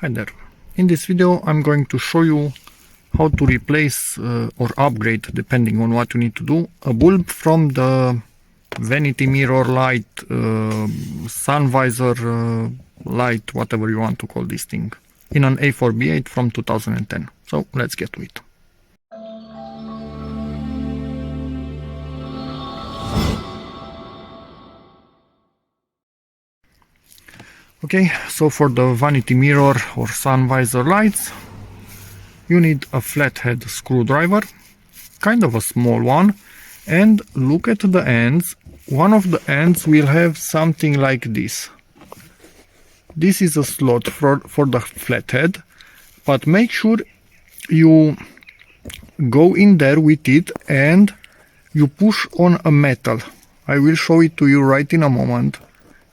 Hi there. In this video I'm going to show you how to replace or upgrade, depending on what you need to do, a bulb from the vanity mirror light, sun visor light, whatever you want to call this thing, in an A4 B8 from 2010. So let's get to it. Okay, so for the vanity mirror or sun visor lights, you need a flathead screwdriver, kind of a small one, and look at the ends. One of the ends will have something like this. This is a slot for the flathead, but make sure you go in there with it and you push on a metal. I will show it to you right in a moment.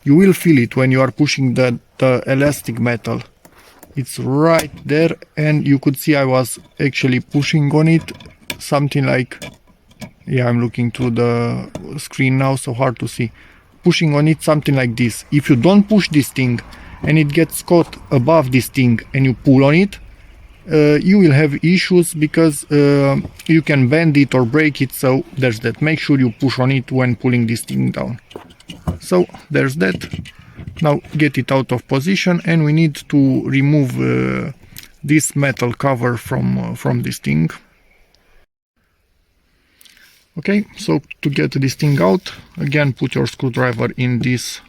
You will feel it when you are pushing the elastic metal. It's right there, and you could see I was actually pushing on it, something like, yeah, I'm looking through the screen now, so hard to see. Pushing on it something like this. If you don't push this thing and it gets caught above this thing and you pull on it, you will have issues because you can bend it or break it, so there's that. Make sure you push on it when pulling this thing down. So there's that. Now get it out of position, and we need to remove this metal cover from this thing. Okay, so to get this thing out, again put your screwdriver in this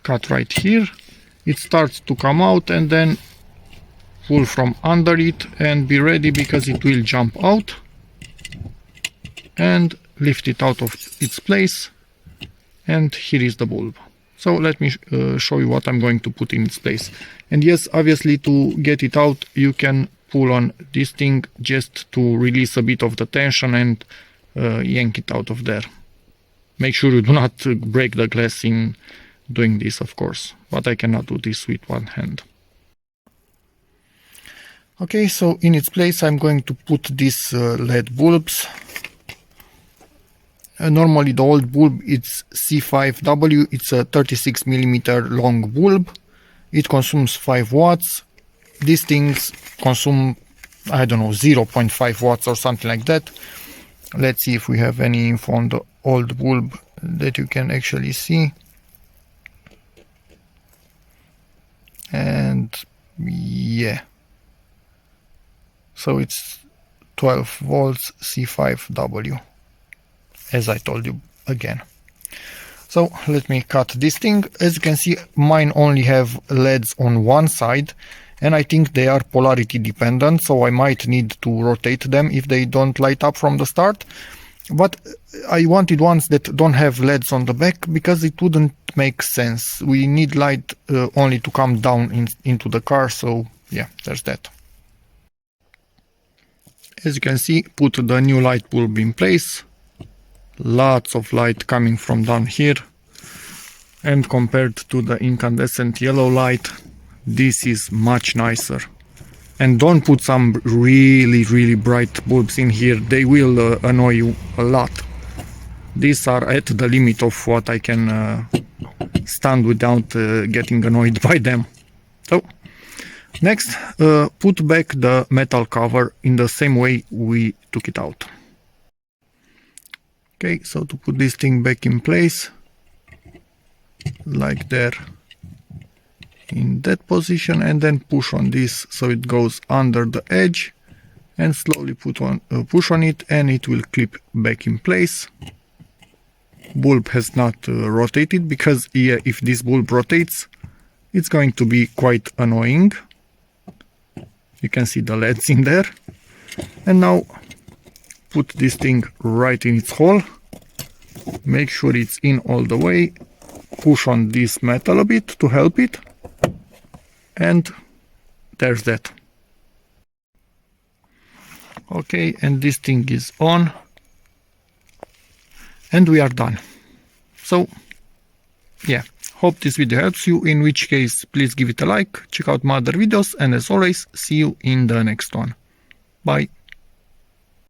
cut right here. It starts to come out, and then pull from under it and be ready because it will jump out, and lift it out of its place. And here is the bulb. So let me show you what I'm going to put in its place. And yes, obviously to get it out, you can pull on this thing just to release a bit of the tension and yank it out of there. Make sure you do not break the glass in doing this, of course, but I cannot do this with one hand. Okay, so in its place I'm going to put these LED bulbs. Normally the old bulb, it's C5W, it's a 36mm long bulb. It consumes 5 watts. These things consume, I don't know, 0.5 watts or something like that. Let's see if we have any info on the old bulb that you can actually see. And yeah, so it's 12 volts C5W, as I told you again. So let me cut this thing. As you can see, mine only have LEDs on one side, and I think they are polarity dependent, so I might need to rotate them if they don't light up from the start. But I wanted ones that don't have LEDs on the back because it wouldn't make sense. We need light only to come down into the car, so yeah, there's that. As you can see, put the new light bulb in place. Lots of light coming from down here, and compared to the incandescent yellow light, this is much nicer. And don't put some really bright bulbs in here, they will annoy you a lot. These are at the limit of what I can stand without getting annoyed by them. So next, put back the metal cover in the same way we took it out. Okay, so to put this thing back in place, like there, in that position, and then push on this so it goes under the edge, and slowly push on it, and it will clip back in place. Bulb has not rotated because yeah, if this bulb rotates, it's going to be quite annoying. You can see the LEDs in there. And now put this thing right in its hole. Make sure it's in all the way. Push on this metal a bit to help it. And there's that. Okay, and this thing is on. And we are done. So, yeah, hope this video helps you, in which case please give it a like, check out my other videos, and as always, see you in the next one. Bye.